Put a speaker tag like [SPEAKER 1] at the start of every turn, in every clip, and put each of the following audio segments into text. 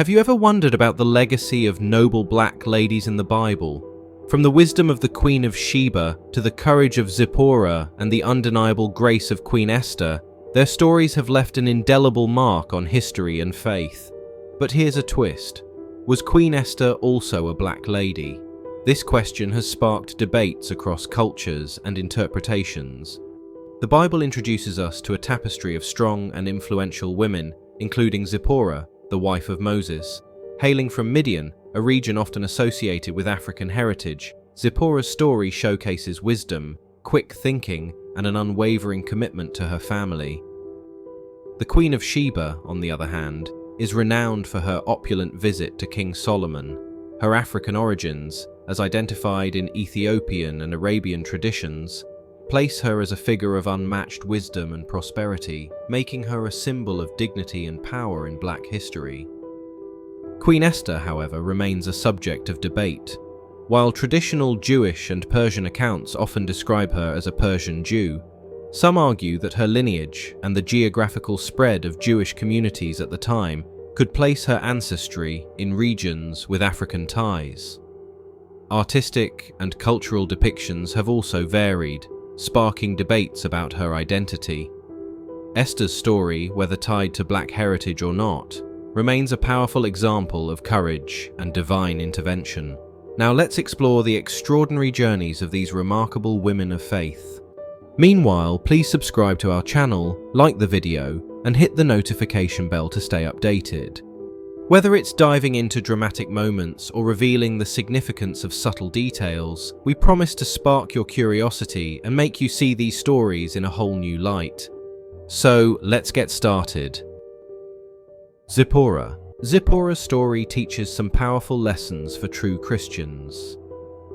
[SPEAKER 1] Have you ever wondered about the legacy of noble black ladies in the Bible? From the wisdom of the Queen of Sheba to the courage of Zipporah and the undeniable grace of Queen Esther, their stories have left an indelible mark on history and faith. But here's a twist. Was Queen Esther also a black lady? This question has sparked debates across cultures and interpretations. The Bible introduces us to a tapestry of strong and influential women, including Zipporah, the wife of Moses. Hailing from Midian, a region often associated with African heritage, Zipporah's story showcases wisdom, quick thinking, and an unwavering commitment to her family. The Queen of Sheba, on the other hand, is renowned for her opulent visit to King Solomon. Her African origins, as identified in Ethiopian and Arabian traditions, place her as a figure of unmatched wisdom and prosperity, making her a symbol of dignity and power in black history. Queen Esther, however, remains a subject of debate. While traditional Jewish and Persian accounts often describe her as a Persian Jew, some argue that her lineage and the geographical spread of Jewish communities at the time could place her ancestry in regions with African ties. Artistic and cultural depictions have also varied, sparking debates about her identity. Esther's story, whether tied to black heritage or not, remains a powerful example of courage and divine intervention. Now let's explore the extraordinary journeys of these remarkable women of faith. Meanwhile, please subscribe to our channel, like the video, and hit the notification bell to stay updated. Whether it's diving into dramatic moments or revealing the significance of subtle details, we promise to spark your curiosity and make you see these stories in a whole new light. So, let's get started. Zipporah. Zipporah's story teaches some powerful lessons for true Christians.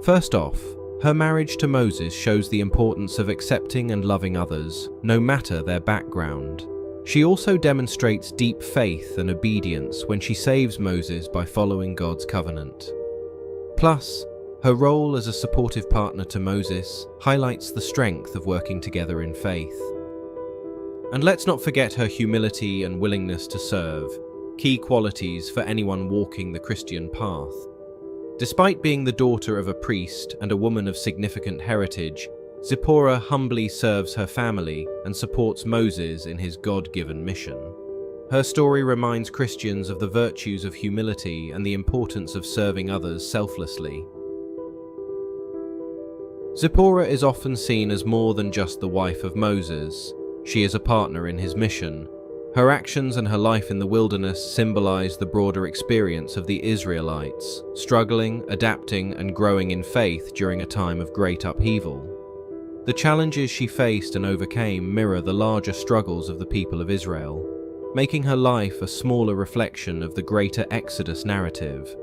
[SPEAKER 1] First off, her marriage to Moses shows the importance of accepting and loving others, no matter their background. She also demonstrates deep faith and obedience when she saves Moses by following God's covenant. Plus, her role as a supportive partner to Moses highlights the strength of working together in faith. And let's not forget her humility and willingness to serve, key qualities for anyone walking the Christian path. Despite being the daughter of a priest and a woman of significant heritage, Zipporah humbly serves her family and supports Moses in his God-given mission. Her story reminds Christians of the virtues of humility and the importance of serving others selflessly. Zipporah is often seen as more than just the wife of Moses. She is a partner in his mission. Her actions and her life in the wilderness symbolize the broader experience of the Israelites, struggling, adapting, and growing in faith during a time of great upheaval. The challenges she faced and overcame mirror the larger struggles of the people of Israel, making her life a smaller reflection of the greater Exodus narrative.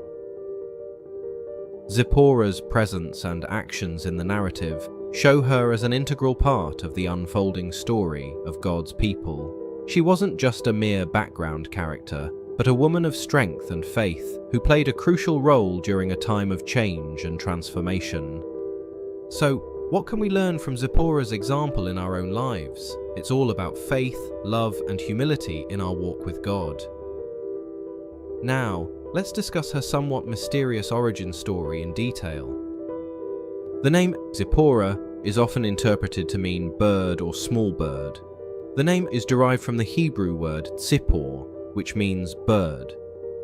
[SPEAKER 1] Zipporah's presence and actions in the narrative show her as an integral part of the unfolding story of God's people. She wasn't just a mere background character, but a woman of strength and faith who played a crucial role during a time of change and transformation. So, what can we learn from Zipporah's example in our own lives? It's all about faith, love, and humility in our walk with God. Now, let's discuss her somewhat mysterious origin story in detail. The name Zipporah is often interpreted to mean bird or small bird. The name is derived from the Hebrew word tzipor, which means bird.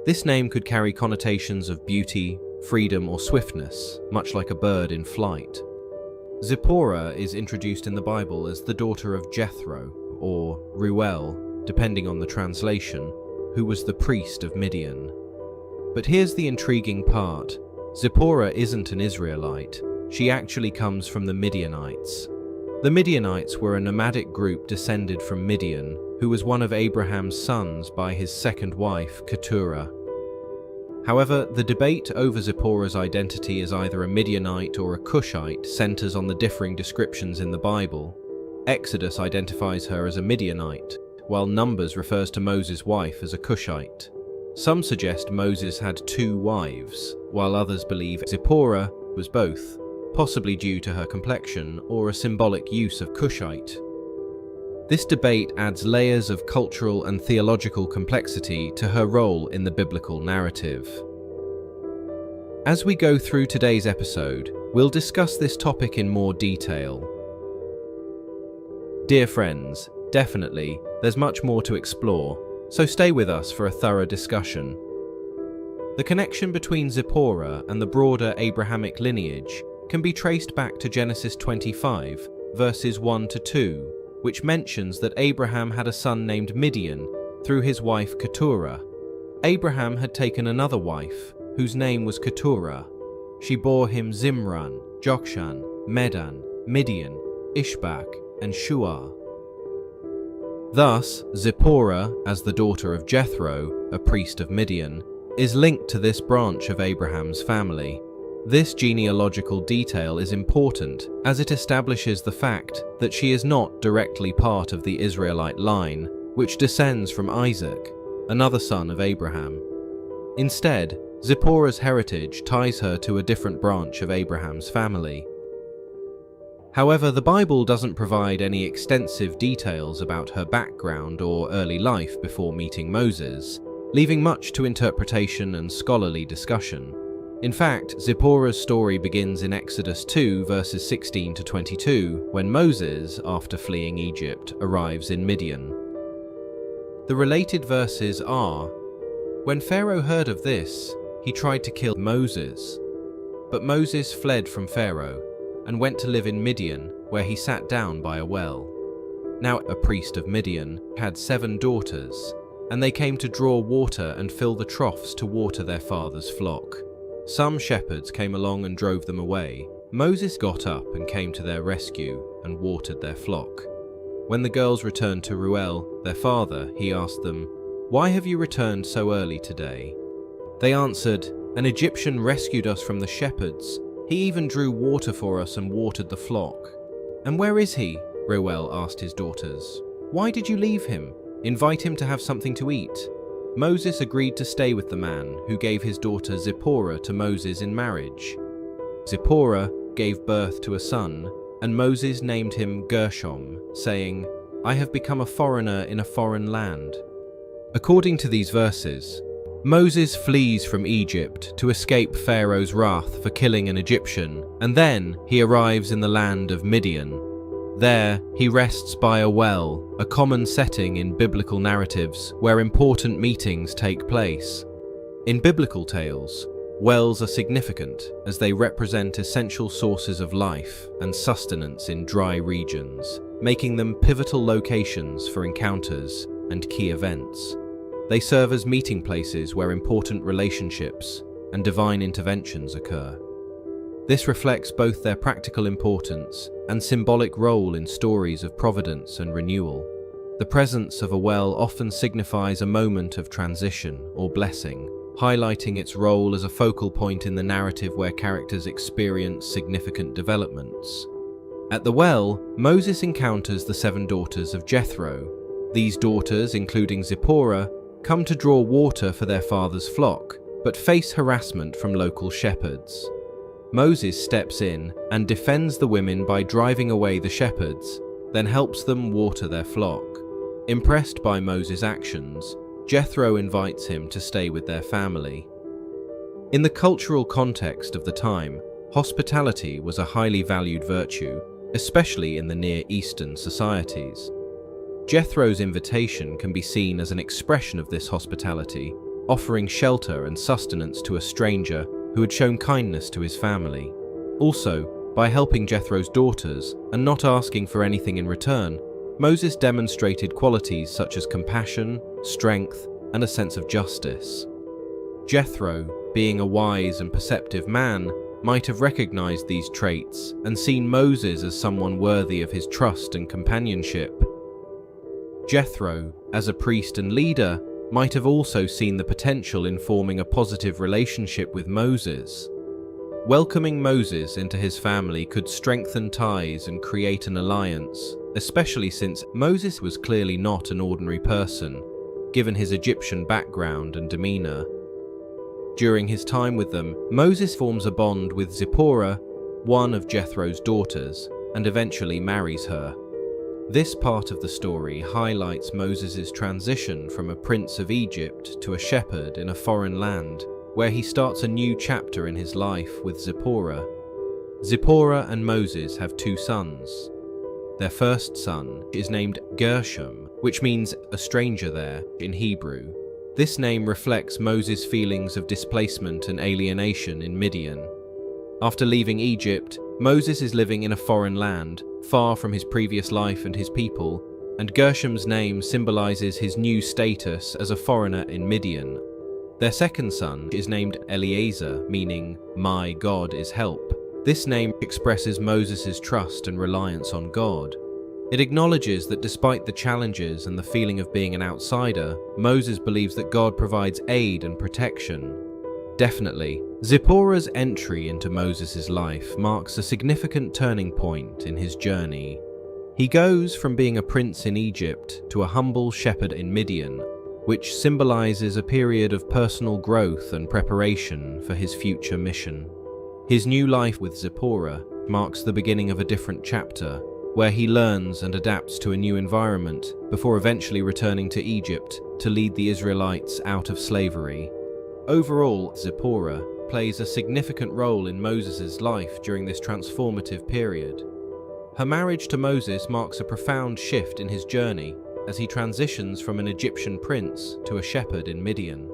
[SPEAKER 1] This name could carry connotations of beauty, freedom, or swiftness, much like a bird in flight. Zipporah is introduced in the Bible as the daughter of Jethro, or Reuel, depending on the translation, who was the priest of Midian. But here's the intriguing part. Zipporah isn't an Israelite. She actually comes from the Midianites. The Midianites were a nomadic group descended from Midian, who was one of Abraham's sons by his second wife, Keturah. However, the debate over Zipporah's identity as either a Midianite or a Cushite centers on the differing descriptions in the Bible. Exodus identifies her as a Midianite, while Numbers refers to Moses' wife as a Cushite. Some suggest Moses had two wives, while others believe Zipporah was both, possibly due to her complexion or a symbolic use of Cushite. This debate adds layers of cultural and theological complexity to her role in the biblical narrative. As we go through today's episode, we'll discuss this topic in more detail. Dear friends, definitely, there's much more to explore, so stay with us for a thorough discussion. The connection between Zipporah and the broader Abrahamic lineage can be traced back to Genesis 25, verses 1 to 2, which mentions that Abraham had a son named Midian through his wife Keturah. Abraham had taken another wife, whose name was Keturah. She bore him Zimran, Jokshan, Medan, Midian, Ishbak, and Shuah. Thus, Zipporah, as the daughter of Jethro, a priest of Midian, is linked to this branch of Abraham's family. This genealogical detail is important as it establishes the fact that she is not directly part of the Israelite line, which descends from Isaac, another son of Abraham. Instead, Zipporah's heritage ties her to a different branch of Abraham's family. However, the Bible doesn't provide any extensive details about her background or early life before meeting Moses, leaving much to interpretation and scholarly discussion. In fact, Zipporah's story begins in Exodus 2, verses 16 to 22, when Moses, after fleeing Egypt, arrives in Midian. The related verses are, "When Pharaoh heard of this, he tried to kill Moses. But Moses fled from Pharaoh and went to live in Midian, where he sat down by a well. Now a priest of Midian had 7 daughters, and they came to draw water and fill the troughs to water their father's flock. Some shepherds came along and drove them away. Moses got up and came to their rescue and watered their flock. When the girls returned to Reuel, their father, he asked them, 'Why have you returned so early today?' They answered, 'An Egyptian rescued us from the shepherds. He even drew water for us and watered the flock.' 'And where is he?' Reuel asked his daughters. 'Why did you leave him? Invite him to have something to eat.' Moses agreed to stay with the man who gave his daughter Zipporah to Moses in marriage. Zipporah gave birth to a son, and Moses named him Gershom, saying, 'I have become a foreigner in a foreign land.' According to these verses, Moses flees from Egypt to escape Pharaoh's wrath for killing an Egyptian, and then he arrives in the land of Midian. There, he rests by a well, a common setting in biblical narratives where important meetings take place. In biblical tales, wells are significant as they represent essential sources of life and sustenance in dry regions, making them pivotal locations for encounters and key events. They serve as meeting places where important relationships and divine interventions occur. This reflects both their practical importance and symbolic role in stories of providence and renewal. The presence of a well often signifies a moment of transition or blessing, highlighting its role as a focal point in the narrative where characters experience significant developments. At the well, Moses encounters the 7 daughters of Jethro. These daughters, including Zipporah, come to draw water for their father's flock, but face harassment from local shepherds. Moses steps in and defends the women by driving away the shepherds, then helps them water their flock. Impressed by Moses' actions, Jethro invites him to stay with their family. In the cultural context of the time, hospitality was a highly valued virtue, especially in the Near Eastern societies. Jethro's invitation can be seen as an expression of this hospitality, offering shelter and sustenance to a stranger who had shown kindness to his family. Also, by helping Jethro's daughters and not asking for anything in return, Moses demonstrated qualities such as compassion, strength, and a sense of justice. Jethro, being a wise and perceptive man, might have recognized these traits and seen Moses as someone worthy of his trust and companionship. Jethro, as a priest and leader, might have also seen the potential in forming a positive relationship with Moses. Welcoming Moses into his family could strengthen ties and create an alliance, especially since Moses was clearly not an ordinary person, given his Egyptian background and demeanor. During his time with them, Moses forms a bond with Zipporah, one of Jethro's daughters, and eventually marries her. This part of the story highlights Moses' transition from a prince of Egypt to a shepherd in a foreign land, where he starts a new chapter in his life with Zipporah. Zipporah and Moses have two sons. Their first son is named Gershom, which means a stranger there in Hebrew. This name reflects Moses' feelings of displacement and alienation in Midian. After leaving Egypt, Moses is living in a foreign land, far from his previous life and his people, and Gershom's name symbolizes his new status as a foreigner in Midian. Their second son is named Eliezer, meaning, "My God is help." This name expresses Moses' trust and reliance on God. It acknowledges that despite the challenges and the feeling of being an outsider, Moses believes that God provides aid and protection. Definitely, Zipporah's entry into Moses' life marks a significant turning point in his journey. He goes from being a prince in Egypt to a humble shepherd in Midian, which symbolizes a period of personal growth and preparation for his future mission. His new life with Zipporah marks the beginning of a different chapter, where he learns and adapts to a new environment before eventually returning to Egypt to lead the Israelites out of slavery. Overall, Zipporah plays a significant role in Moses' life during this transformative period. Her marriage to Moses marks a profound shift in his journey as he transitions from an Egyptian prince to a shepherd in Midian.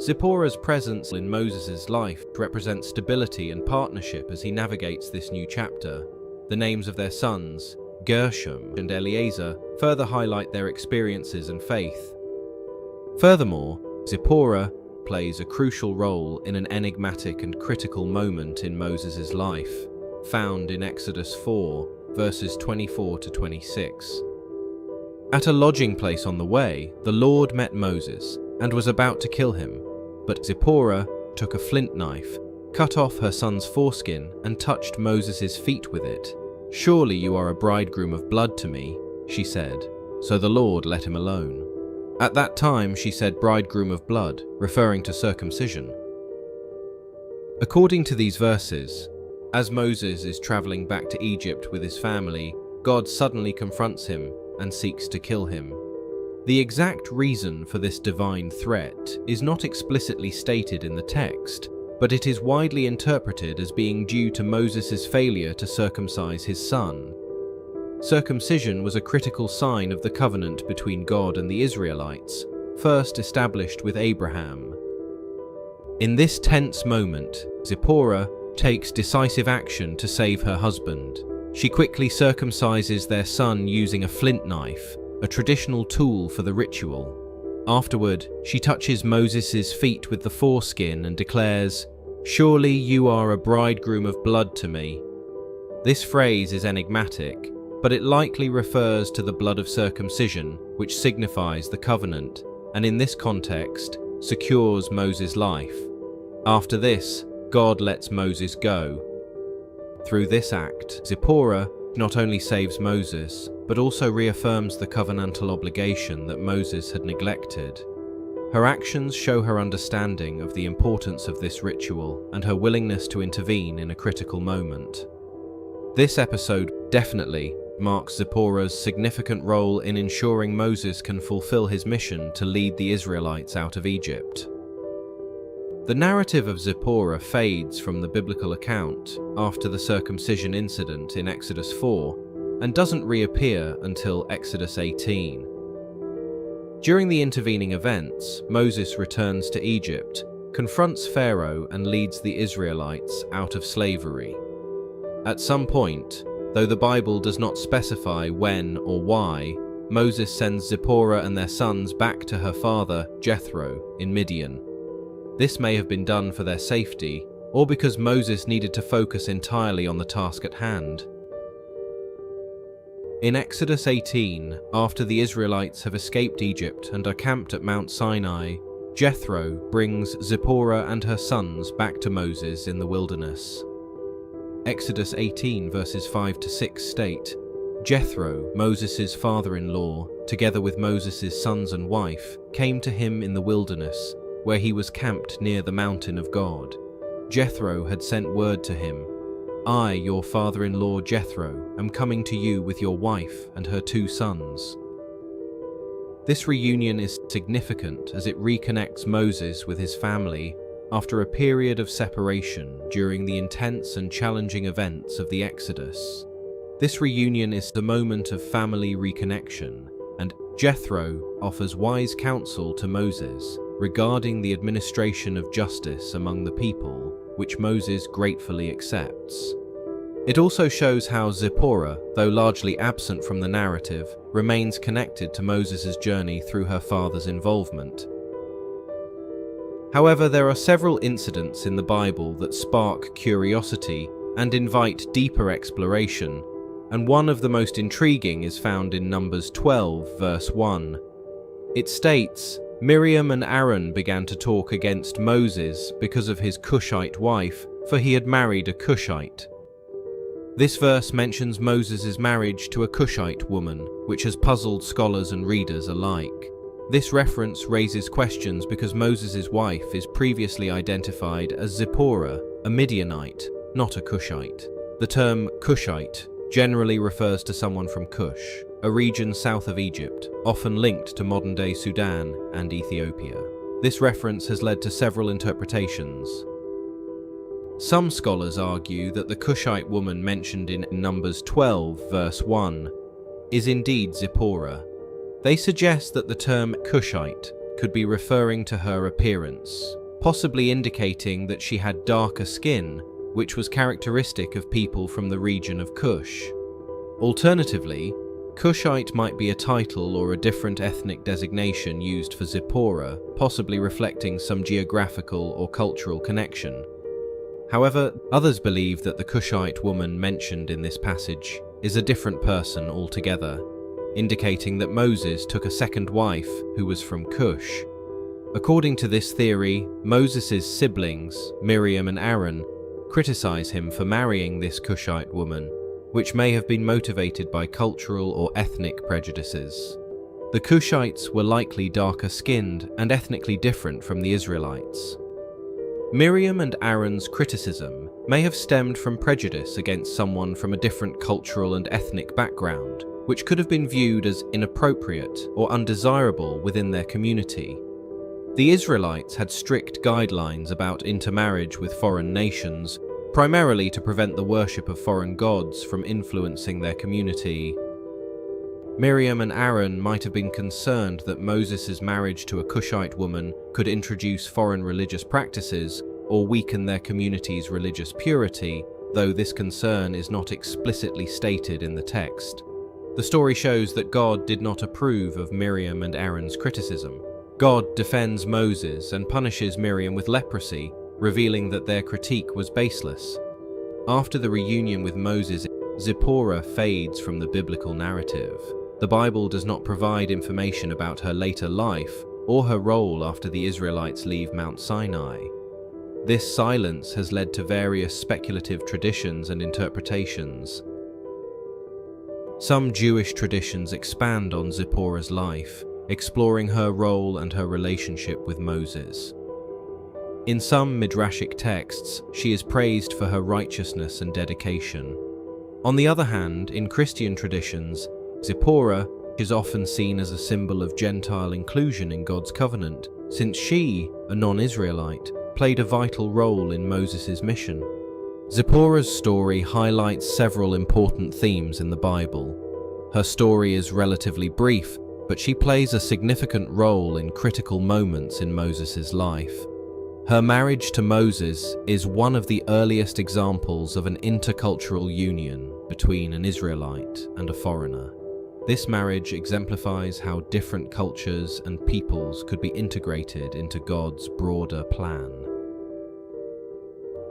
[SPEAKER 1] Zipporah's presence in Moses' life represents stability and partnership as he navigates this new chapter. The names of their sons, Gershom and Eliezer, further highlight their experiences and faith. Furthermore, Zipporah plays a crucial role in an enigmatic and critical moment in Moses' life, found in Exodus 4, verses 24 to 26. At a lodging place on the way, the Lord met Moses and was about to kill him, but Zipporah took a flint knife, cut off her son's foreskin, and touched Moses' feet with it. "Surely you are a bridegroom of blood to me," she said, so the Lord let him alone. At that time she said bridegroom of blood, referring to circumcision. According to these verses, as Moses is traveling back to Egypt with his family, God suddenly confronts him and seeks to kill him. The exact reason for this divine threat is not explicitly stated in the text, but it is widely interpreted as being due to Moses' failure to circumcise his son. Circumcision was a critical sign of the covenant between God and the Israelites, first established with Abraham. In this tense moment, Zipporah takes decisive action to save her husband. She quickly circumcises their son using a flint knife, a traditional tool for the ritual. Afterward, she touches Moses' feet with the foreskin and declares, "Surely you are a bridegroom of blood to me." This phrase is enigmatic, but it likely refers to the blood of circumcision, which signifies the covenant, and in this context, secures Moses' life. After this, God lets Moses go. Through this act, Zipporah not only saves Moses, but also reaffirms the covenantal obligation that Moses had neglected. Her actions show her understanding of the importance of this ritual and her willingness to intervene in a critical moment. This episode definitely marks Zipporah's significant role in ensuring Moses can fulfill his mission to lead the Israelites out of Egypt. The narrative of Zipporah fades from the biblical account after the circumcision incident in Exodus 4 and doesn't reappear until Exodus 18. During the intervening events, Moses returns to Egypt, confronts Pharaoh, and leads the Israelites out of slavery. At some point, though the Bible does not specify when or why, Moses sends Zipporah and their sons back to her father, Jethro, in Midian. This may have been done for their safety, or because Moses needed to focus entirely on the task at hand. In Exodus 18, after the Israelites have escaped Egypt and are camped at Mount Sinai, Jethro brings Zipporah and her sons back to Moses in the wilderness. Exodus 18 verses 5 to 6 state, "Jethro, Moses' father-in-law, together with Moses' sons and wife, came to him in the wilderness, where he was camped near the mountain of God. Jethro had sent word to him, I, your father-in-law Jethro, am coming to you with your wife and her 2 sons." This reunion is significant as it reconnects Moses with his family after a period of separation during the intense and challenging events of the Exodus. This reunion is the moment of family reconnection, and Jethro offers wise counsel to Moses regarding the administration of justice among the people, which Moses gratefully accepts. It also shows how Zipporah, though largely absent from the narrative, remains connected to Moses' journey through her father's involvement. However, there are several incidents in the Bible that spark curiosity and invite deeper exploration, and one of the most intriguing is found in Numbers 12, verse 1. It states, "Miriam and Aaron began to talk against Moses because of his Cushite wife, for he had married a Cushite." This verse mentions Moses' marriage to a Cushite woman, which has puzzled scholars and readers alike. This reference raises questions because Moses' wife is previously identified as Zipporah, a Midianite, not a Cushite. The term Cushite generally refers to someone from Cush, a region south of Egypt, often linked to modern-day Sudan and Ethiopia. This reference has led to several interpretations. Some scholars argue that the Cushite woman mentioned in Numbers 12, verse 1, is indeed Zipporah. They suggest that the term Cushite could be referring to her appearance, possibly indicating that she had darker skin, which was characteristic of people from the region of Cush. Alternatively, Cushite might be a title or a different ethnic designation used for Zipporah, possibly reflecting some geographical or cultural connection. However, others believe that the Cushite woman mentioned in this passage is a different person altogether, indicating that Moses took a second wife who was from Cush. According to this theory, Moses' siblings, Miriam and Aaron, criticize him for marrying this Cushite woman, which may have been motivated by cultural or ethnic prejudices. The Cushites were likely darker-skinned and ethnically different from the Israelites. Miriam and Aaron's criticism may have stemmed from prejudice against someone from a different cultural and ethnic background, which could have been viewed as inappropriate or undesirable within their community. The Israelites had strict guidelines about intermarriage with foreign nations, primarily to prevent the worship of foreign gods from influencing their community. Miriam and Aaron might have been concerned that Moses' marriage to a Cushite woman could introduce foreign religious practices or weaken their community's religious purity, though this concern is not explicitly stated in the text. The story shows that God did not approve of Miriam and Aaron's criticism. God defends Moses and punishes Miriam with leprosy, revealing that their critique was baseless. After the reunion with Moses, Zipporah fades from the biblical narrative. The Bible does not provide information about her later life or her role after the Israelites leave Mount Sinai. This silence has led to various speculative traditions and interpretations. Some Jewish traditions expand on Zipporah's life, exploring her role and her relationship with Moses. In some Midrashic texts, she is praised for her righteousness and dedication. On the other hand, in Christian traditions, Zipporah is often seen as a symbol of Gentile inclusion in God's covenant, since she, a non-Israelite, played a vital role in Moses' mission. Zipporah's story highlights several important themes in the Bible. Her story is relatively brief, but she plays a significant role in critical moments in Moses' life. Her marriage to Moses is one of the earliest examples of an intercultural union between an Israelite and a foreigner. This marriage exemplifies how different cultures and peoples could be integrated into God's broader plan.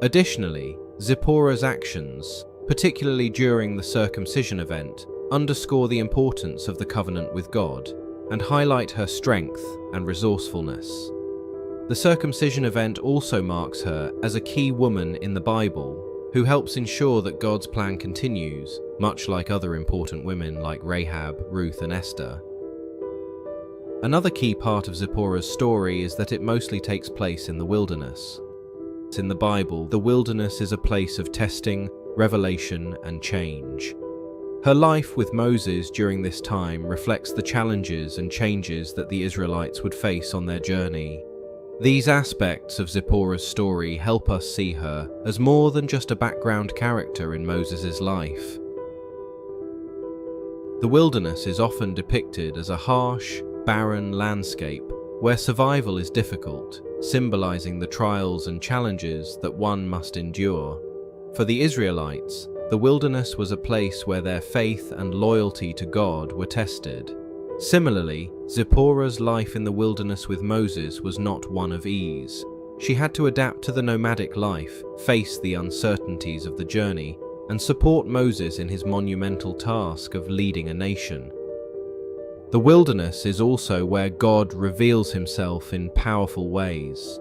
[SPEAKER 1] Additionally, Zipporah's actions, particularly during the circumcision event, underscore the importance of the covenant with God and highlight her strength and resourcefulness. The circumcision event also marks her as a key woman in the Bible who helps ensure that God's plan continues, much like other important women like Rahab, Ruth, and Esther. Another key part of Zipporah's story is that it mostly takes place in the wilderness. In the Bible, the wilderness is a place of testing, revelation, and change. Her life with Moses during this time reflects the challenges and changes that the Israelites would face on their journey. These aspects of Zipporah's story help us see her as more than just a background character in Moses' life. The wilderness is often depicted as a harsh, barren landscape where survival is difficult, symbolizing the trials and challenges that one must endure. For the Israelites, the wilderness was a place where their faith and loyalty to God were tested. Similarly, Zipporah's life in the wilderness with Moses was not one of ease. She had to adapt to the nomadic life, face the uncertainties of the journey, and support Moses in his monumental task of leading a nation. The wilderness is also where God reveals himself in powerful ways.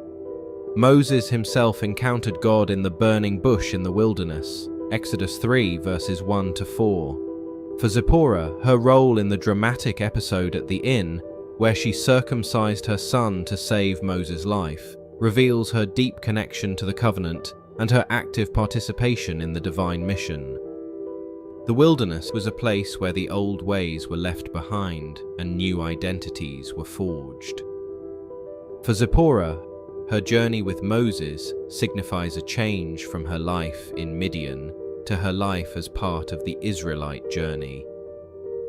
[SPEAKER 1] Moses himself encountered God in the burning bush in the wilderness, Exodus 3 verses 1 to 4. For Zipporah, her role in the dramatic episode at the inn, where she circumcised her son to save Moses' life, reveals her deep connection to the covenant and her active participation in the divine mission. The wilderness was a place where the old ways were left behind and new identities were forged. For Zipporah, her journey with Moses signifies a change from her life in Midian to her life as part of the Israelite journey.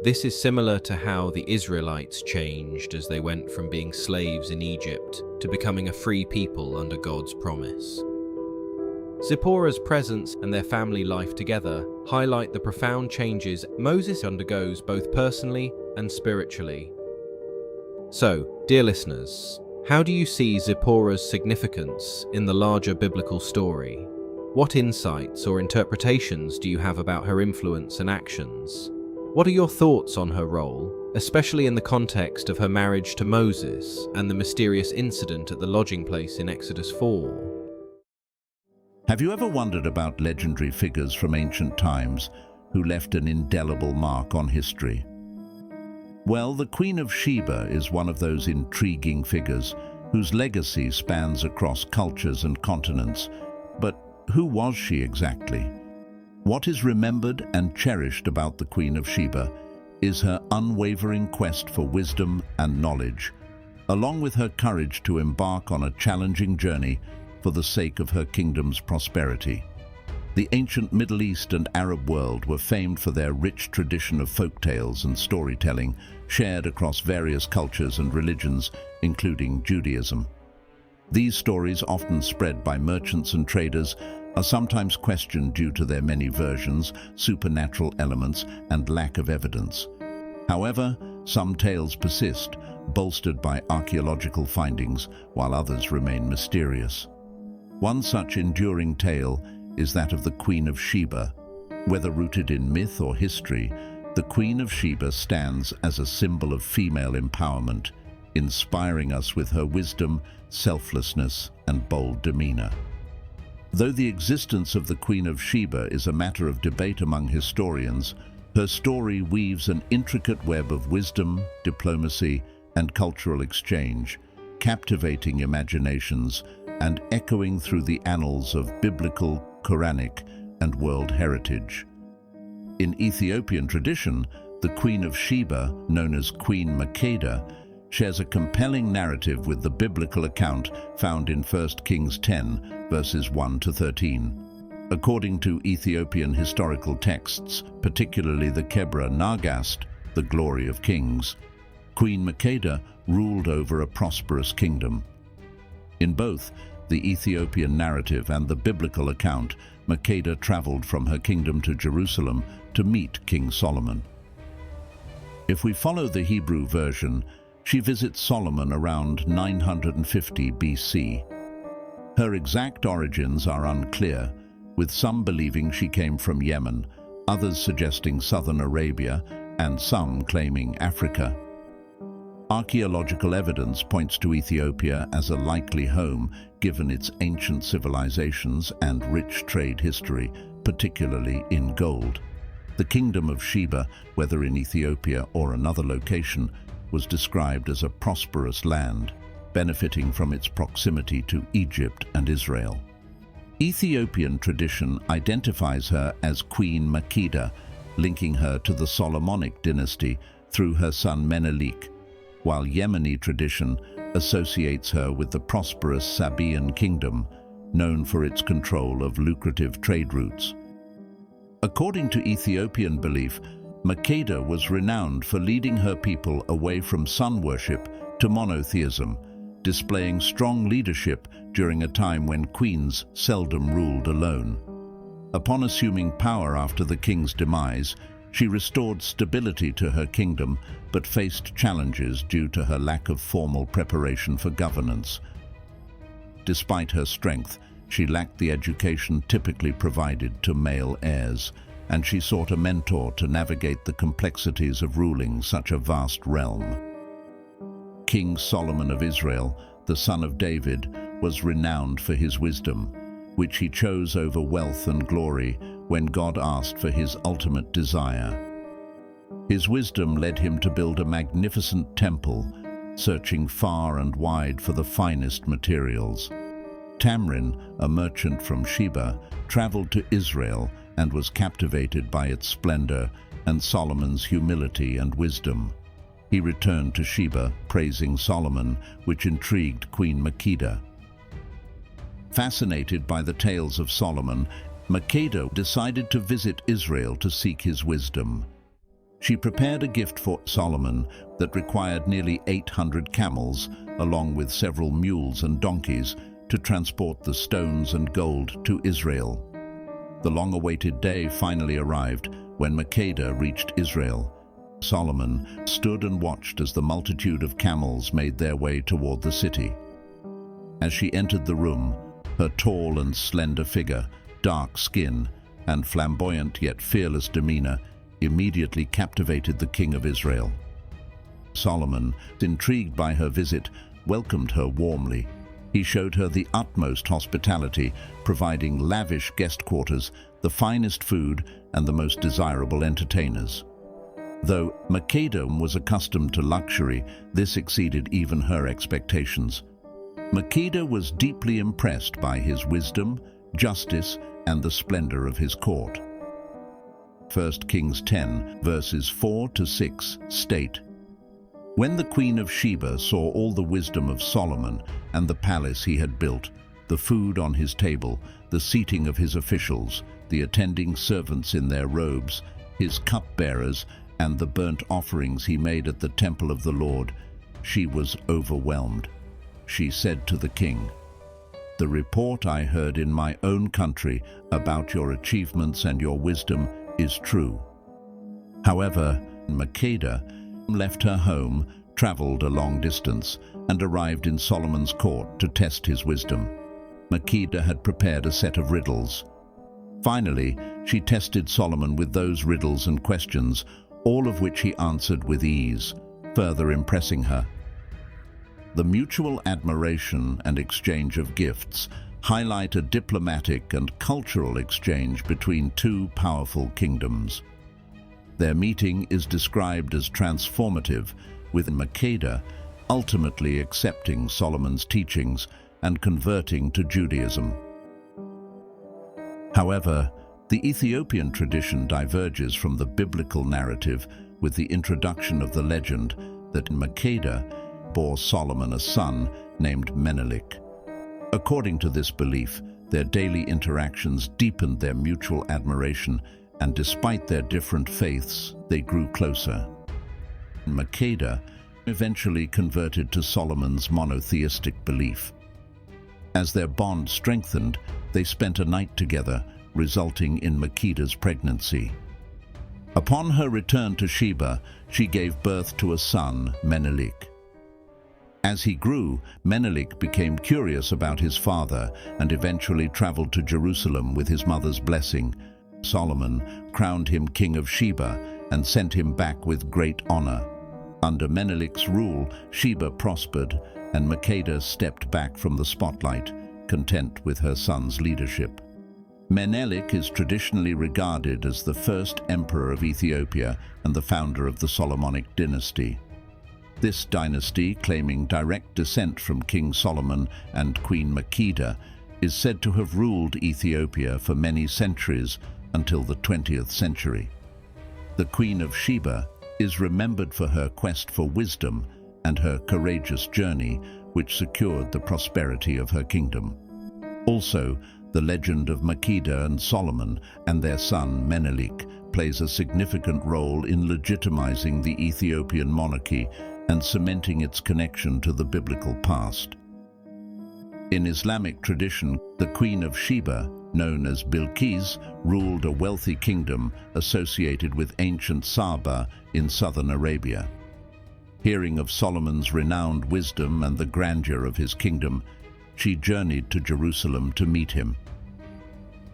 [SPEAKER 1] This is similar to how the Israelites changed as they went from being slaves in Egypt to becoming a free people under God's promise. Zipporah's presence and their family life together highlight the profound changes Moses undergoes both personally and spiritually. So, dear listeners, how do you see Zipporah's significance in the larger biblical story? What insights or interpretations do you have about her influence and actions? What are your thoughts on her role, especially in the context of her marriage to Moses and the mysterious incident at the lodging place in Exodus 4?
[SPEAKER 2] Have you ever wondered about legendary figures from ancient times who left an indelible mark on history? Well, the Queen of Sheba is one of those intriguing figures whose legacy spans across cultures and continents. But who was she exactly? What is remembered and cherished about the Queen of Sheba is her unwavering quest for wisdom and knowledge, along with her courage to embark on a challenging journey for the sake of her kingdom's prosperity. The ancient Middle East and Arab world were famed for their rich tradition of folk tales and storytelling shared across various cultures and religions, including Judaism. These stories, often spread by merchants and traders, are sometimes questioned due to their many versions, supernatural elements, and lack of evidence. However, some tales persist, bolstered by archaeological findings, while others remain mysterious. One such enduring tale is that of the Queen of Sheba. Whether rooted in myth or history, the Queen of Sheba stands as a symbol of female empowerment, inspiring us with her wisdom, selflessness, and bold demeanor. Though the existence of the Queen of Sheba is a matter of debate among historians, her story weaves an intricate web of wisdom, diplomacy, and cultural exchange, captivating imaginations and echoing through the annals of biblical, Quranic, and world heritage. In Ethiopian tradition, the Queen of Sheba, known as Queen Makeda, shares a compelling narrative with the biblical account found in 1 Kings 10, verses 1 to 13. According to Ethiopian historical texts, particularly the Kebra Nagast, the Glory of Kings, Queen Makeda ruled over a prosperous kingdom. In both the Ethiopian narrative and the biblical account, Makeda traveled from her kingdom to Jerusalem to meet King Solomon. If we follow the Hebrew version, she visits Solomon around 950 BC. Her exact origins are unclear, with some believing she came from Yemen, others suggesting southern Arabia, and some claiming Africa. Archaeological evidence points to Ethiopia as a likely home, given its ancient civilizations and rich trade history, particularly in gold. The Kingdom of Sheba, whether in Ethiopia or another location, was described as a prosperous land, benefiting from its proximity to Egypt and Israel. Ethiopian tradition identifies her as Queen Makeda, linking her to the Solomonic dynasty through her son Menelik, while Yemeni tradition associates her with the prosperous Sabaean kingdom, known for its control of lucrative trade routes. According to Ethiopian belief, Makeda was renowned for leading her people away from sun worship to monotheism, displaying strong leadership during a time when queens seldom ruled alone. Upon assuming power after the king's demise, she restored stability to her kingdom but faced challenges due to her lack of formal preparation for governance. Despite her strength, she lacked the education typically provided to male heirs, and she sought a mentor to navigate the complexities of ruling such a vast realm. King Solomon of Israel, the son of David, was renowned for his wisdom, which he chose over wealth and glory when God asked for his ultimate desire. His wisdom led him to build a magnificent temple, searching far and wide for the finest materials. Tamrin, a merchant from Sheba, traveled to Israel and was captivated by its splendor and Solomon's humility and wisdom. He returned to Sheba, praising Solomon, which intrigued Queen Makeda. Fascinated by the tales of Solomon, Makeda decided to visit Israel to seek his wisdom. She prepared a gift for Solomon that required nearly 800 camels, along with several mules and donkeys, to transport the stones and gold to Israel. The long-awaited day finally arrived when Makeda reached Israel. Solomon stood and watched as the multitude of camels made their way toward the city. As she entered the room, her tall and slender figure, dark skin, and flamboyant yet fearless demeanor immediately captivated the king of Israel. Solomon, intrigued by her visit, welcomed her warmly. He showed her the utmost hospitality, providing lavish guest quarters, the finest food, and the most desirable entertainers. Though Makeda was accustomed to luxury, this exceeded even her expectations. Makeda was deeply impressed by his wisdom, justice, and the splendor of his court. 1 Kings 10, verses 4 to 6 state, "When the Queen of Sheba saw all the wisdom of Solomon and the palace he had built, the food on his table, the seating of his officials, the attending servants in their robes, his cupbearers, and the burnt offerings he made at the temple of the Lord, she was overwhelmed. She said to the king, 'The report I heard in my own country about your achievements and your wisdom is true.' However, Makeda left her home, traveled a long distance, and arrived in Solomon's court to test his wisdom. Makeda had prepared a set of riddles. Finally, she tested Solomon with those riddles and questions, all of which he answered with ease, further impressing her. The mutual admiration and exchange of gifts highlight a diplomatic and cultural exchange between two powerful kingdoms. Their meeting is described as transformative, with Makeda ultimately accepting Solomon's teachings and converting to Judaism. However, the Ethiopian tradition diverges from the biblical narrative with the introduction of the legend that Makeda bore Solomon a son named Menelik. According to this belief, their daily interactions deepened their mutual admiration, and despite their different faiths, they grew closer. Makeda eventually converted to Solomon's monotheistic belief. As their bond strengthened, they spent a night together, resulting in Makeda's pregnancy. Upon her return to Sheba, she gave birth to a son, Menelik. As he grew, Menelik became curious about his father and eventually traveled to Jerusalem with his mother's blessing. Solomon crowned him king of Sheba and sent him back with great honor. Under Menelik's rule, Sheba prospered, and Makeda stepped back from the spotlight, content with her son's leadership. Menelik is traditionally regarded as the first emperor of Ethiopia and the founder of the Solomonic dynasty. This dynasty, claiming direct descent from King Solomon and Queen Makeda, is said to have ruled Ethiopia for many centuries until the 20th century. The Queen of Sheba is remembered for her quest for wisdom and her courageous journey, which secured the prosperity of her kingdom. Also, the legend of Makeda and Solomon and their son Menelik plays a significant role in legitimizing the Ethiopian monarchy and cementing its connection to the biblical past. In Islamic tradition, the Queen of Sheba, known as Bilqis, ruled a wealthy kingdom associated with ancient Saba in southern Arabia. Hearing of Solomon's renowned wisdom and the grandeur of his kingdom, she journeyed to Jerusalem to meet him.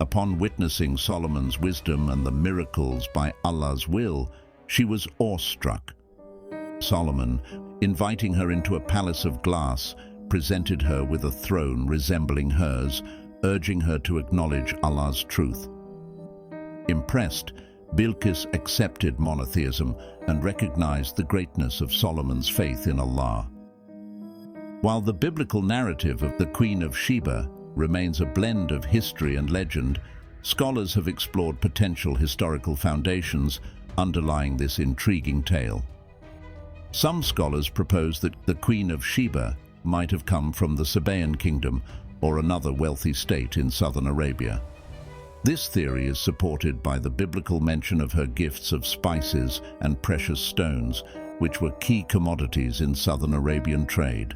[SPEAKER 2] Upon witnessing Solomon's wisdom and the miracles by Allah's will, she was awestruck. Solomon, inviting her into a palace of glass, presented her with a throne resembling hers, urging her to acknowledge Allah's truth. Impressed, Bilqis accepted monotheism and recognized the greatness of Solomon's faith in Allah. While the biblical narrative of the Queen of Sheba remains a blend of history and legend, scholars have explored potential historical foundations underlying this intriguing tale. Some scholars propose that the Queen of Sheba might have come from the Sabaean kingdom or another wealthy state in southern Arabia. This theory is supported by the biblical mention of her gifts of spices and precious stones, which were key commodities in southern Arabian trade.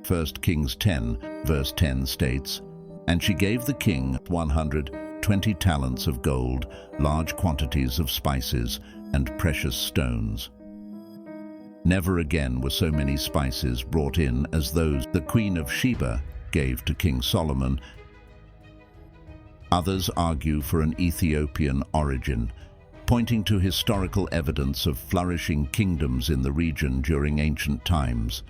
[SPEAKER 2] 1 Kings 10, verse 10 states, "And she gave the king 120 talents of gold, large quantities of spices, and precious stones." Never again were so many spices brought in as those the Queen of Sheba gave to King Solomon. Others argue for an Ethiopian origin, pointing to historical evidence of flourishing kingdoms in the region during ancient times.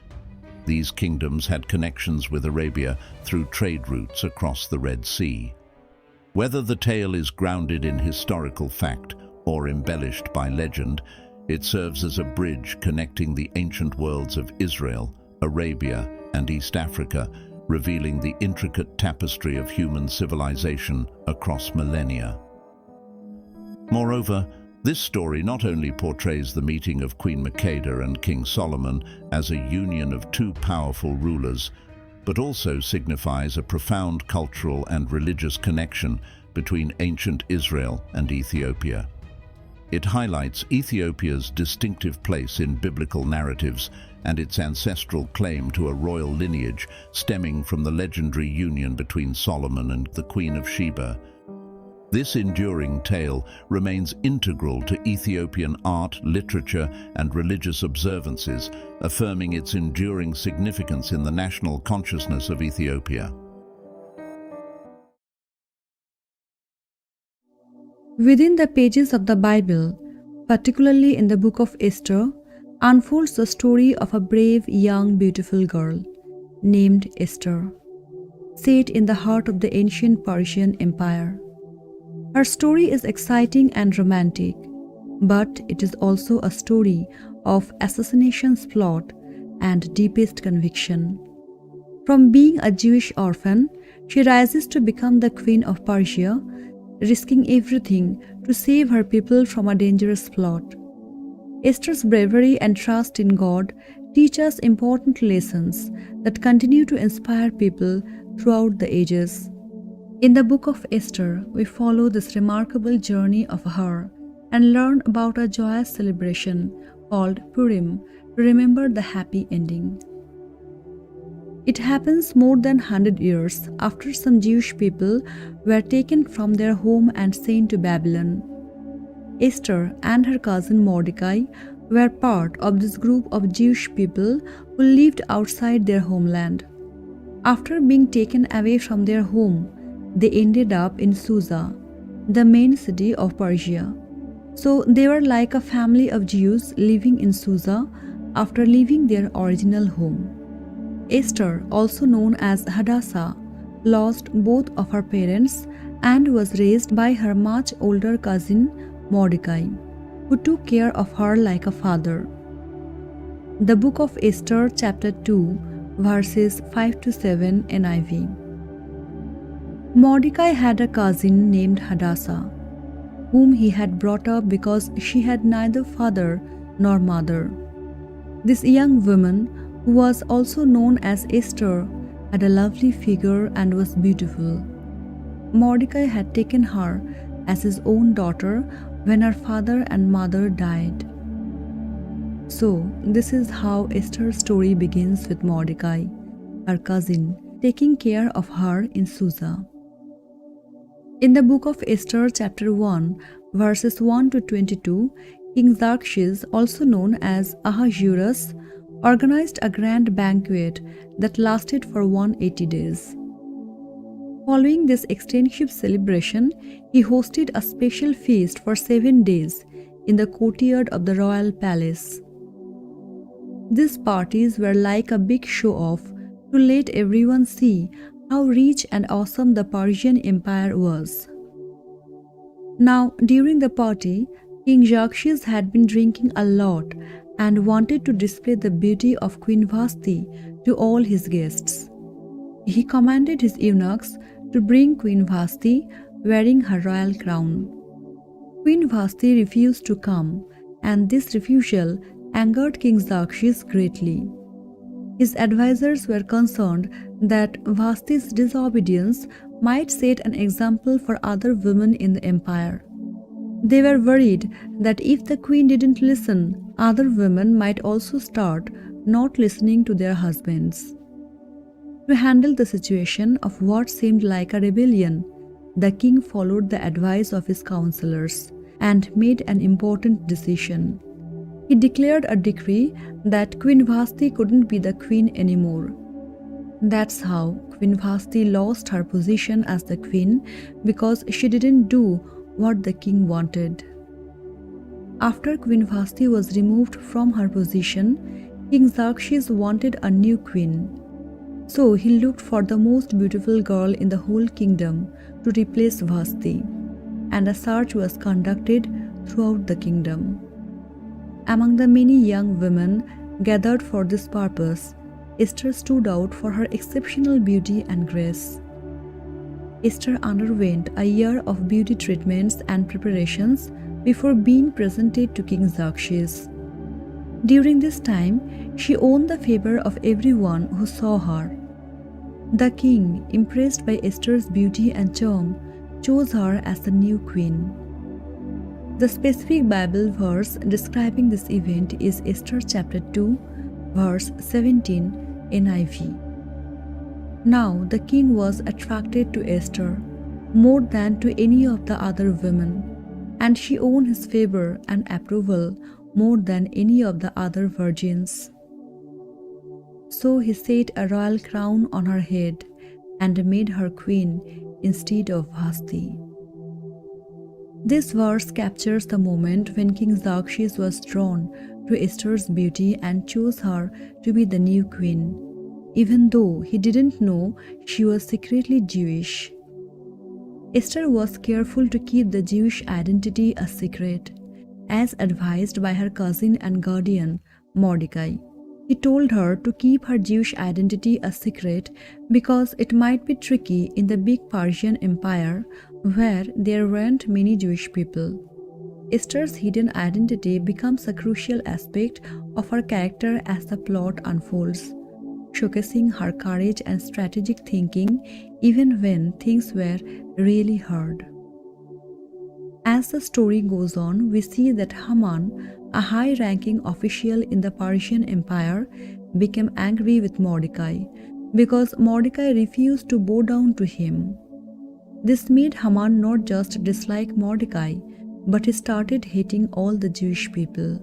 [SPEAKER 2] These kingdoms had connections with Arabia through trade routes across the Red Sea. Whether the tale is grounded in historical fact or embellished by legend, it serves as a bridge connecting the ancient worlds of Israel, Arabia, and East Africa, revealing the intricate tapestry of human civilization across millennia. Moreover, this story not only portrays the meeting of Queen Makeda and King Solomon as a union of two powerful rulers, but also signifies a profound cultural and religious connection between ancient Israel and Ethiopia. It highlights Ethiopia's distinctive place in biblical narratives and its ancestral claim to a royal lineage stemming from the legendary union between Solomon and the Queen of Sheba. This enduring tale remains integral to Ethiopian art, literature, and religious observances, affirming its enduring significance in the national consciousness of Ethiopia.
[SPEAKER 3] Within the pages of the Bible, particularly in the book of Esther, unfolds the story of a brave, young, beautiful girl named Esther, set in the heart of the ancient Persian Empire. Her story is exciting and romantic, but it is also a story of assassination's plot and deepest conviction. From being a Jewish orphan, she rises to become the Queen of Persia, risking everything to save her people from a dangerous plot. Esther's bravery and trust in God teach us important lessons that continue to inspire people throughout the ages. In the book of Esther, we follow this remarkable journey of her and learn about a joyous celebration called Purim to remember the happy ending. It happens more than 100 years after some Jewish people were taken from their home and sent to Babylon. Esther and her cousin Mordecai were part of this group of Jewish people who lived outside their homeland. After being taken away from their home, they ended up in Susa, the main city of Persia. So they were like a family of Jews living in Susa after leaving their original home. Esther, also known as Hadassah, lost both of her parents and was raised by her much older cousin Mordecai, who took care of her like a father. The book of Esther, chapter 2, verses 5-7 NIV. Mordecai had a cousin named Hadassah, whom he had brought up because she had neither father nor mother. This young woman, who was also known as Esther, had a lovely figure and was beautiful. Mordecai had taken her as his own daughter when her father and mother died. So, this is how Esther's story begins with Mordecai, her cousin, taking care of her in Susa. In the book of Esther, chapter 1, verses 1 to 22, King Xerxes, also known as Ahasuerus, organized a grand banquet that lasted for 180 days. Following this extensive celebration, he hosted a special feast for 7 days in the courtyard of the royal palace. These parties were like a big show-off to let everyone see how rich and awesome the Persian Empire was. Now, during the party, King Xerxes had been drinking a lot and wanted to display the beauty of Queen Vashti to all his guests. He commanded his eunuchs to bring Queen Vashti wearing her royal crown. Queen Vashti refused to come, and this refusal angered King Xerxes greatly. His advisors were concerned that Vashti's disobedience might set an example for other women in the empire. They were worried that if the queen didn't listen, other women might also start not listening to their husbands. To handle the situation of what seemed like a rebellion, the king followed the advice of his counselors and made an important decision. He declared a decree that Queen Vashti couldn't be the queen anymore. That's how Queen Vashti lost her position as the queen because she didn't do what the king wanted. After Queen Vashti was removed from her position, King Xerxes wanted a new queen. So he looked for the most beautiful girl in the whole kingdom to replace Vashti, and a search was conducted throughout the kingdom. Among the many young women gathered for this purpose, Esther stood out for her exceptional beauty and grace. Esther underwent a year of beauty treatments and preparations before being presented to King Xerxes. During this time, she won the favor of everyone who saw her. The king, impressed by Esther's beauty and charm, chose her as the new queen. The specific Bible verse describing this event is Esther chapter 2, verse 17, NIV. Now the king was attracted to Esther more than to any of the other women, and she won his favor and approval more than any of the other virgins. So he set a royal crown on her head and made her queen instead of Vashti. This verse captures the moment when King Xerxes was drawn to Esther's beauty and chose her to be the new queen, even though he didn't know she was secretly Jewish. Esther was careful to keep the Jewish identity a secret, as advised by her cousin and guardian, Mordecai. He told her to keep her Jewish identity a secret because it might be tricky in the big Persian Empire where there weren't many Jewish people. Esther's hidden identity becomes a crucial aspect of her character as the plot unfolds, showcasing her courage and strategic thinking even when things were really hard. As the story goes on, we see that Haman, a high-ranking official in the Persian Empire, became angry with Mordecai because Mordecai refused to bow down to him. This made Haman not just dislike Mordecai, but he started hating all the Jewish people.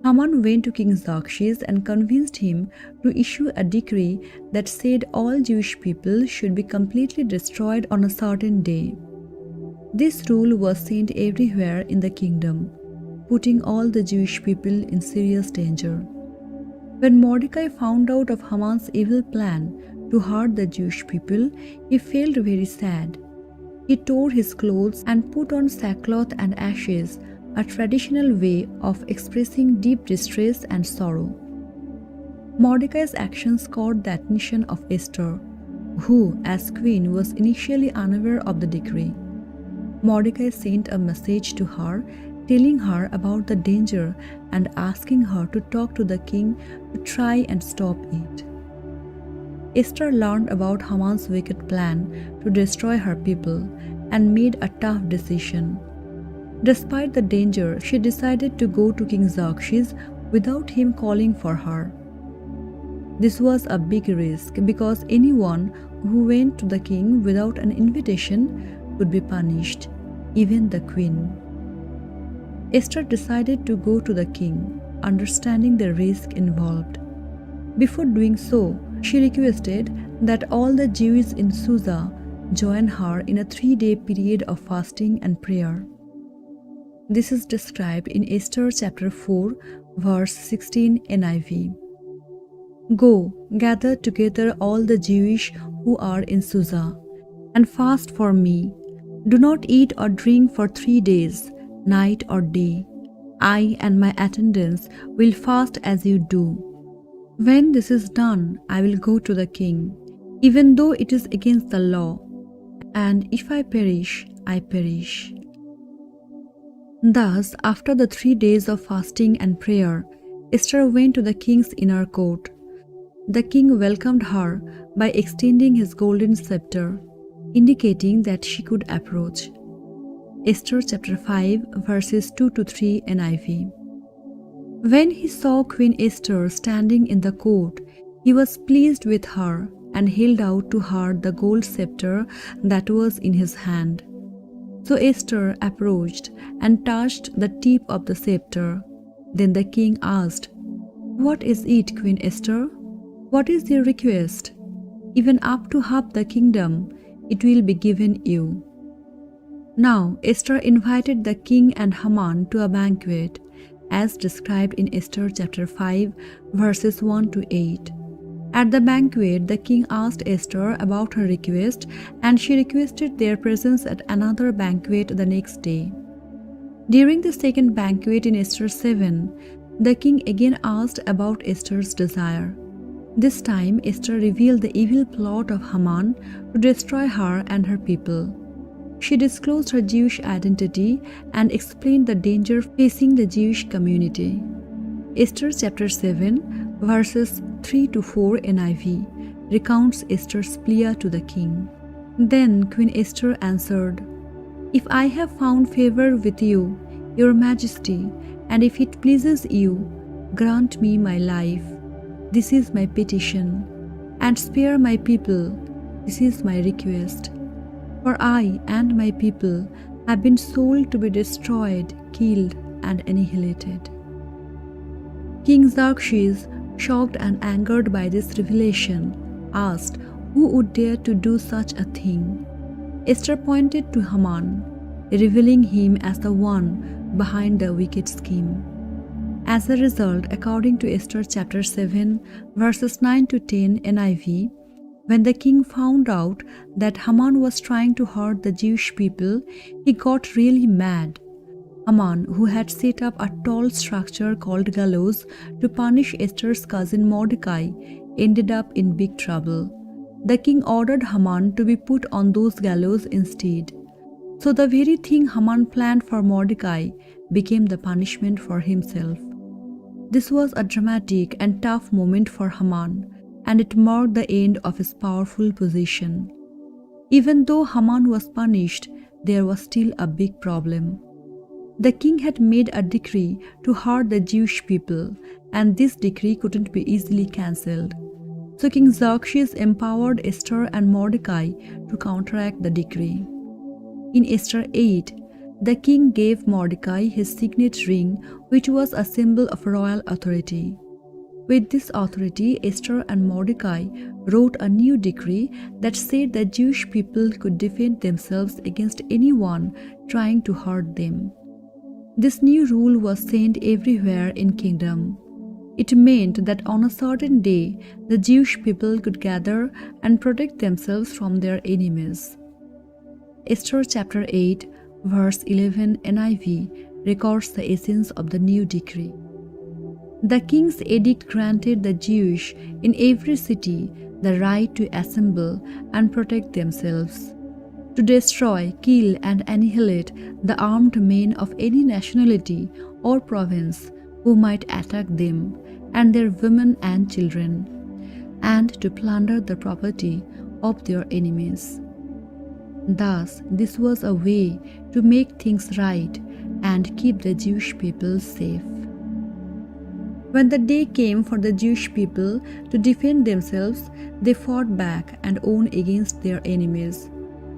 [SPEAKER 3] Haman went to King Xerxes and convinced him to issue a decree that said all Jewish people should be completely destroyed on a certain day. This rule was sent everywhere in the kingdom, putting all the Jewish people in serious danger. When Mordecai found out of Haman's evil plan to hurt the Jewish people, he felt very sad. He tore his clothes and put on sackcloth and ashes, a traditional way of expressing deep distress and sorrow. Mordecai's actions caught the attention of Esther, who, as queen, was initially unaware of the decree. Mordecai sent a message to her, telling her about the danger and asking her to talk to the king to try and stop it. Esther learned about Haman's wicked plan to destroy her people and made a tough decision. Despite the danger, she decided to go to King Xerxes without him calling for her. This was a big risk because anyone who went to the king without an invitation would be punished, even the queen. Esther decided to go to the king, understanding the risk involved. Before doing so, she requested that all the Jews in Susa join her in a 3-day period of fasting and prayer. This is described in Esther chapter 4, verse 16 NIV. Go, gather together all the Jewish who are in Susa, and fast for me. Do not eat or drink for 3 days, night or day. I and my attendants will fast as you do. When this is done, I will go to the king, even though it is against the law, and if I perish, I perish. Thus, after the 3 days of fasting and prayer, Esther went to the king's inner court. The king welcomed her by extending his golden scepter, indicating that she could approach. Esther chapter 5, verses 2-3 NIV. When he saw Queen Esther standing in the court, he was pleased with her and held out to her the gold scepter that was in his hand. So Esther approached and touched the tip of the scepter. Then the king asked, "What is it, Queen Esther? What is your request? Even up to half the kingdom, it will be given you." Now Esther invited the king and Haman to a banquet, as described in Esther chapter 5, verses 1-8. At the banquet, the king asked Esther about her request, and she requested their presence at another banquet the next day. During the second banquet in Esther 7, the king again asked about Esther's desire. This time, Esther revealed the evil plot of Haman to destroy her and her people. She disclosed her Jewish identity and explained the danger facing the Jewish community. Esther chapter 7, verses 3-4 NIV recounts Esther's plea to the king. Then Queen Esther answered, "If I have found favor with you, your majesty, and if it pleases you, grant me my life. This is my petition, and spare my people. This is my request. For I and my people have been sold to be destroyed, killed, and annihilated." King Xerxes, shocked and angered by this revelation, asked who would dare to do such a thing. Esther pointed to Haman, revealing him as the one behind the wicked scheme. As a result, according to Esther chapter 7, verses 9-10 NIV, when the king found out that Haman was trying to hurt the Jewish people, he got really mad. Haman, who had set up a tall structure called gallows to punish Esther's cousin Mordecai, ended up in big trouble. The king ordered Haman to be put on those gallows instead. So the very thing Haman planned for Mordecai became the punishment for himself. This was a dramatic and tough moment for Haman, and it marked the end of his powerful position. Even though Haman was punished, there was still a big problem. The king had made a decree to hurt the Jewish people, and this decree couldn't be easily cancelled. So King Xerxes empowered Esther and Mordecai to counteract the decree. In Esther 8, the king gave Mordecai his signet ring, which was a symbol of royal authority. With this authority, Esther and Mordecai wrote a new decree that said that Jewish people could defend themselves against anyone trying to hurt them. This new rule was sent everywhere in kingdom. It meant that on a certain day, the Jewish people could gather and protect themselves from their enemies. Esther chapter 8, verse 11 NIV records the essence of the new decree. The king's edict granted the Jewish in every city the right to assemble and protect themselves, to destroy, kill, and annihilate the armed men of any nationality or province who might attack them and their women and children, and to plunder the property of their enemies. Thus, this was a way to make things right and keep the Jewish people safe. When the day came for the Jewish people to defend themselves, they fought back and won against their enemies.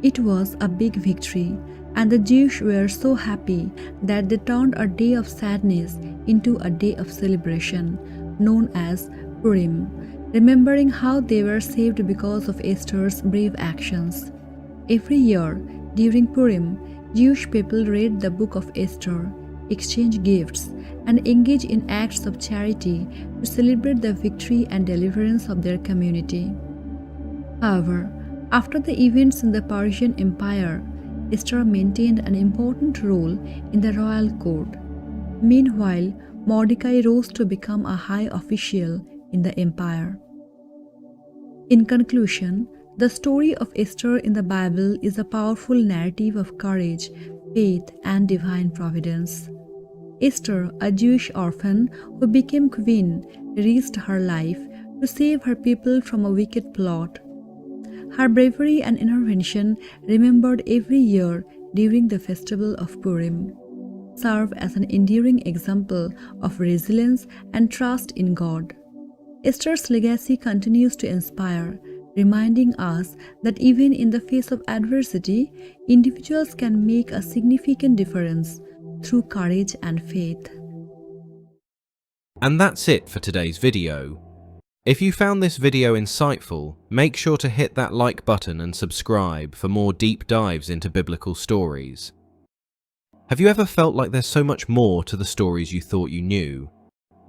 [SPEAKER 3] It was a big victory, and the Jews were so happy that they turned a day of sadness into a day of celebration, known as Purim, remembering how they were saved because of Esther's brave actions. Every year, during Purim, Jewish people read the book of Esther, exchange gifts, and engage in acts of charity to celebrate the victory and deliverance of their community. However, after the events in the Persian Empire, Esther maintained an important role in the royal court. Meanwhile, Mordecai rose to become a high official in the empire. In conclusion, the story of Esther in the Bible is a powerful narrative of courage, faith, and divine providence. Esther, a Jewish orphan who became queen, risked her life to save her people from a wicked plot. Her bravery and intervention, remembered every year during the festival of Purim, serve as an enduring example of resilience and trust in God. Esther's legacy continues to inspire, reminding us that even in the face of adversity, individuals can make a significant difference through courage and faith.
[SPEAKER 1] And that's it for today's video. If you found this video insightful, make sure to hit that like button and subscribe for more deep dives into biblical stories. Have you ever felt like there's so much more to the stories you thought you knew?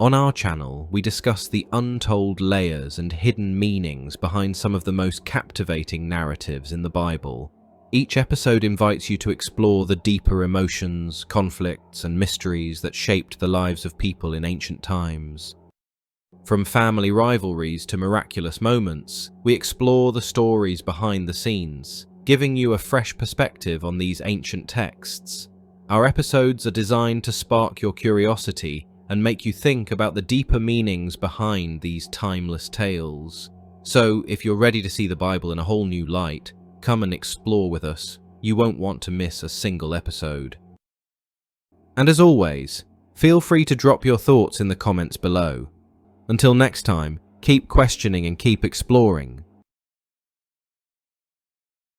[SPEAKER 1] On our channel, we discuss the untold layers and hidden meanings behind some of the most captivating narratives in the Bible. Each episode invites you to explore the deeper emotions, conflicts, and mysteries that shaped the lives of people in ancient times. From family rivalries to miraculous moments, we explore the stories behind the scenes, giving you a fresh perspective on these ancient texts. Our episodes are designed to spark your curiosity and make you think about the deeper meanings behind these timeless tales. So, if you're ready to see the Bible in a whole new light, come and explore with us. You won't want to miss a single episode. And as always, feel free to drop your thoughts in the comments below. Until next time, keep questioning and keep exploring.